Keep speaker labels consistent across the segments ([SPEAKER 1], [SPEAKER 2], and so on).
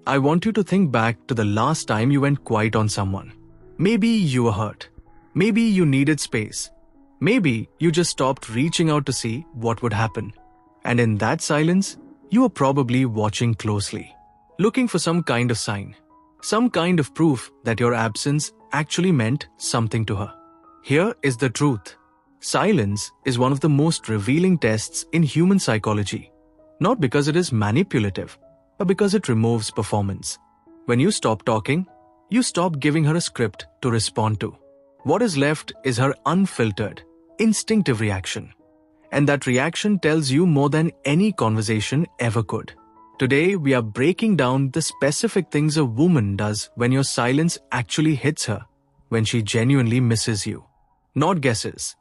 [SPEAKER 1] I want you to think back to the last time you went quiet on someone. Maybe you were hurt. Maybe you needed space. Maybe you just stopped reaching out to see what would happen. And in that silence, you were probably watching closely, looking for some kind of sign, some kind of proof that your absence actually meant something to her. Here is the truth. Silence is one of the most revealing tests in human psychology, not because it is manipulative, but because it removes performance. When you stop talking, you stop giving her a script to respond to. What is left is her unfiltered, instinctive reaction. And that reaction tells you more than any conversation ever could. Today, we are breaking down the specific things a woman does when your silence actually hits her, when she genuinely misses you. Not guesses,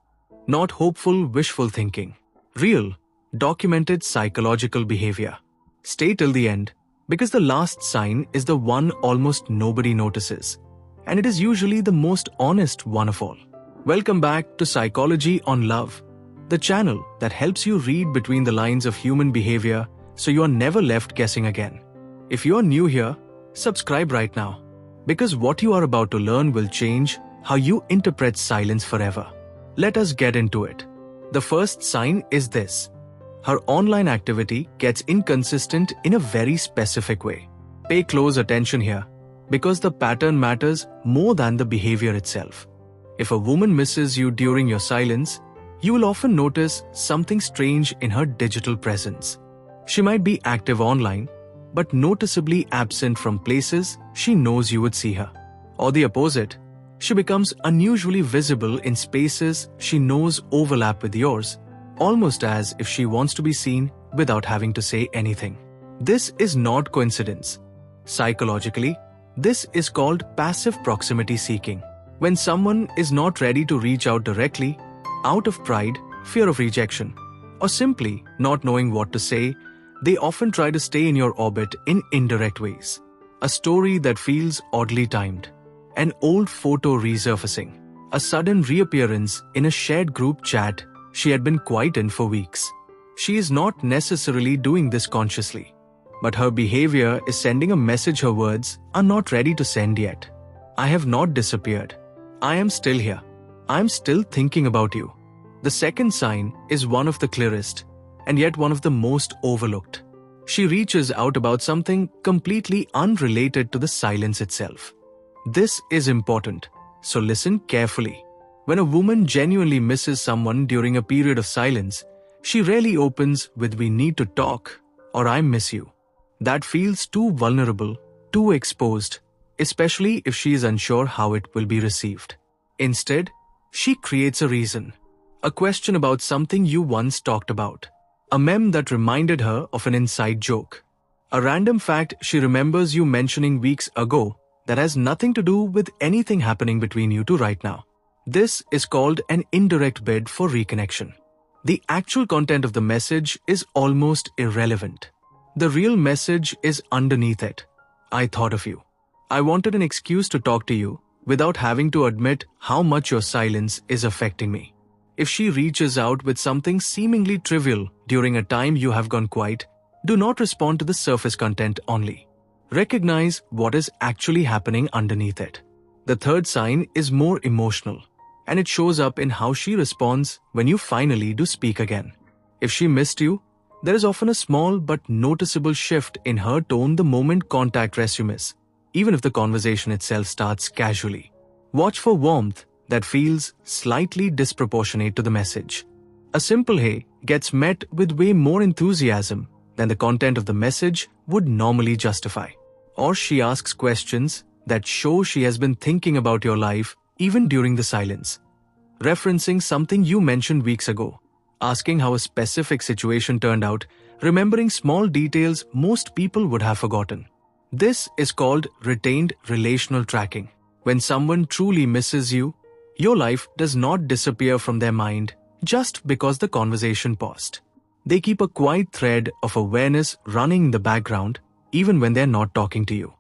[SPEAKER 1] not hopeful, wishful thinking. Real, documented psychological behavior. Stay till the end, because the last sign is the one almost nobody notices. And it is usually the most honest one of all. Welcome back to Psychology on Love, the channel that helps you read between the lines of human behavior so you are never left guessing again. If you are new here, subscribe right now, because what you are about to learn will change how you interpret silence forever. Let us get into it. The first sign is this. Her online activity gets inconsistent in a very specific way. Pay close attention here, because the pattern matters more than the behavior itself. If a woman misses you during your silence, you will often notice something strange in her digital presence. She might be active online, but noticeably absent from places she knows you would see her. Or the opposite, she becomes unusually visible in spaces she knows overlap with yours, almost as if she wants to be seen without having to say anything. This is not coincidence. Psychologically, this is called passive proximity seeking. When someone is not ready to reach out directly, out of pride, fear of rejection, or simply not knowing what to say, they often try to stay in your orbit in indirect ways. A story that feels oddly timed, an old photo resurfacing, a sudden reappearance in a shared group chat she had been quiet in for weeks. She is not necessarily doing this consciously, but her behavior is sending a message her words are not ready to send yet. I have not disappeared. I am still here. I am still thinking about you. The second sign is one of the clearest, and yet one of the most overlooked. She reaches out about something completely unrelated to the silence itself. This is important, so listen carefully. When a woman genuinely misses someone during a period of silence, she rarely opens with "we need to talk" or "I miss you." That feels too vulnerable, too exposed, especially if she is unsure how it will be received. Instead, she creates a reason, a question about something you once talked about, a meme that reminded her of an inside joke, a random fact she remembers you mentioning weeks ago that has nothing to do with anything happening between you two right now. This is called an indirect bid for reconnection. The actual content of the message is almost irrelevant. The real message is underneath it. I thought of you. I wanted an excuse to talk to you without having to admit how much your silence is affecting me. If she reaches out with something seemingly trivial during a time you have gone quiet, do not respond to the surface content only. Recognize what is actually happening underneath it. The third sign is more emotional, and it shows up in how she responds when you finally do speak again. If she missed you, there is often a small but noticeable shift in her tone the moment contact resumes, even if the conversation itself starts casually. Watch for warmth that feels slightly disproportionate to the message. A simple "hey" gets met with way more enthusiasm than the content of the message would normally justify. Or she asks questions that show she has been thinking about your life even during the silence, referencing something you mentioned weeks ago, asking how a specific situation turned out, remembering small details most people would have forgotten. This is called retained relational tracking. When someone truly misses you, your life does not disappear from their mind just because the conversation paused. They keep a quiet thread of awareness running in the background even when they're not talking to you.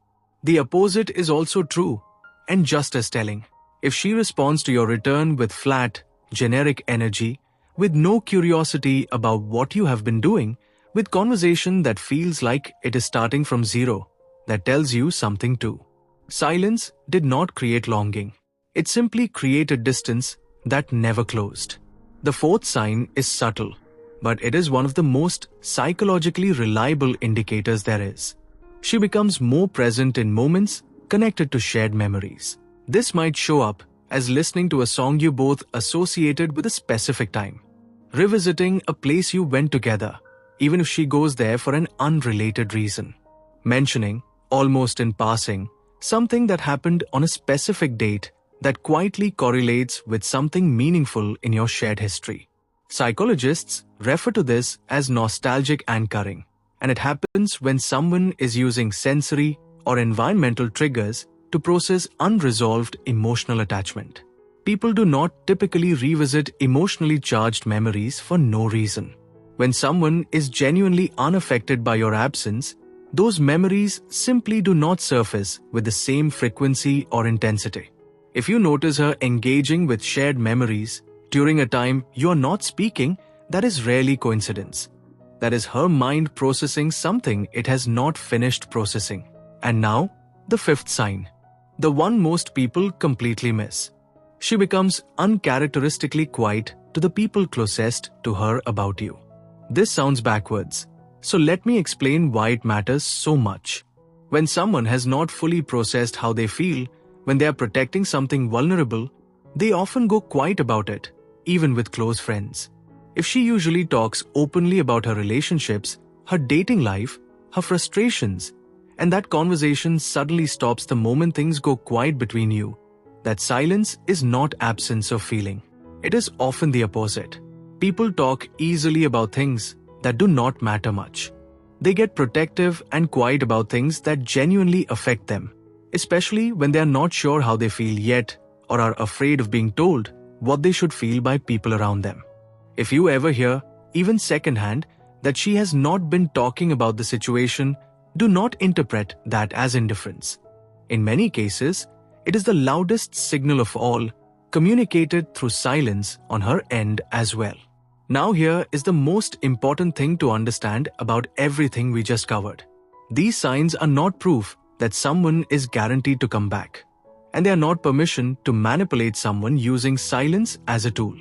[SPEAKER 1] The opposite is also true, and just as telling. If she responds to your return with flat, generic energy, with no curiosity about what you have been doing, with conversation that feels like it is starting from zero, that tells you something too. Silence did not create longing. It simply created distance that never closed. The fourth sign is subtle, but it is one of the most psychologically reliable indicators there is. She becomes more present in moments connected to shared memories. This might show up as listening to a song you both associated with a specific time, revisiting a place you went together, even if she goes there for an unrelated reason, mentioning, almost in passing, something that happened on a specific date that quietly correlates with something meaningful in your shared history. Psychologists refer to this as nostalgic anchoring, and it happens when someone is using sensory or environmental triggers to process unresolved emotional attachment. People do not typically revisit emotionally charged memories for no reason. When someone is genuinely unaffected by your absence, those memories simply do not surface with the same frequency or intensity. If you notice her engaging with shared memories during a time you are not speaking, that is rarely coincidence. That is her mind processing something it has not finished processing. And now, the fifth sign. The one most people completely miss. She becomes uncharacteristically quiet to the people closest to her about you. This sounds backwards, so let me explain why it matters so much. When someone has not fully processed how they feel, when they are protecting something vulnerable, they often go quiet about it, even with close friends. If she usually talks openly about her relationships, her dating life, her frustrations, and that conversation suddenly stops the moment things go quiet between you, that silence is not absence of feeling. It is often the opposite. People talk easily about things that do not matter much. They get protective and quiet about things that genuinely affect them, especially when they are not sure how they feel yet or are afraid of being told what they should feel by people around them. If you ever hear, even secondhand, that she has not been talking about the situation, do not interpret that as indifference. In many cases, it is the loudest signal of all, communicated through silence on her end as well. Now here is the most important thing to understand about everything we just covered. These signs are not proof that someone is guaranteed to come back, and they are not permission to manipulate someone using silence as a tool.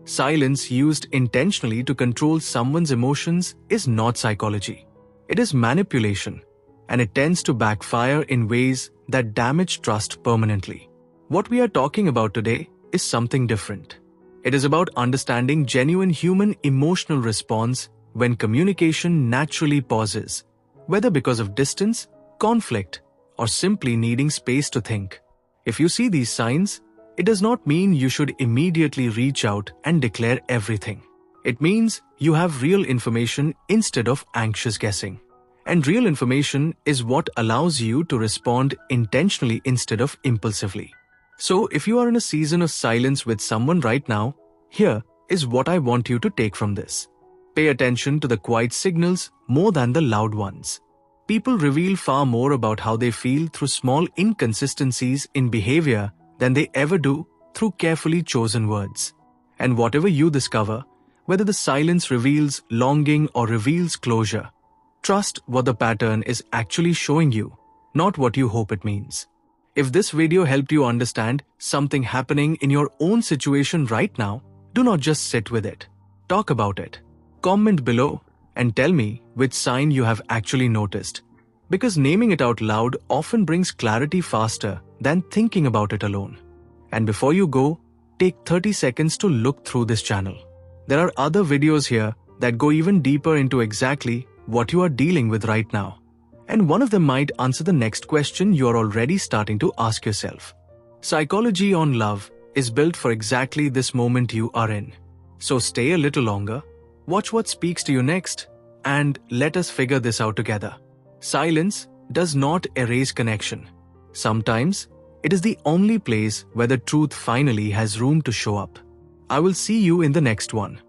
[SPEAKER 1] Silence used intentionally to control someone's emotions is not psychology. It is manipulation, and it tends to backfire in ways that damage trust permanently. What we are talking about today is something different. It is about understanding genuine human emotional response when communication naturally pauses, whether because of distance, conflict, or simply needing space to think. If you see these signs, it does not mean you should immediately reach out and declare everything. It means you have real information instead of anxious guessing. And real information is what allows you to respond intentionally instead of impulsively. So if you are in a season of silence with someone right now, here is what I want you to take from this. Pay attention to the quiet signals more than the loud ones. People reveal far more about how they feel through small inconsistencies in behavior than they ever do through carefully chosen words. And whatever you discover, whether the silence reveals longing or reveals closure, trust what the pattern is actually showing you, not what you hope it means. If this video helped you understand something happening in your own situation right now, do not just sit with it. Talk about it. Comment below and tell me which sign you have actually noticed, because naming it out loud often brings clarity faster than thinking about it alone. And before you go, take 30 seconds to look through this channel. There are other videos here that go even deeper into exactly what you are dealing with right now. And one of them might answer the next question you are already starting to ask yourself. Psychology on Love is built for exactly this moment you are in. So stay a little longer, watch what speaks to you next, and let us figure this out together. Silence does not erase connection. Sometimes, it is the only place where the truth finally has room to show up. I will see you in the next one.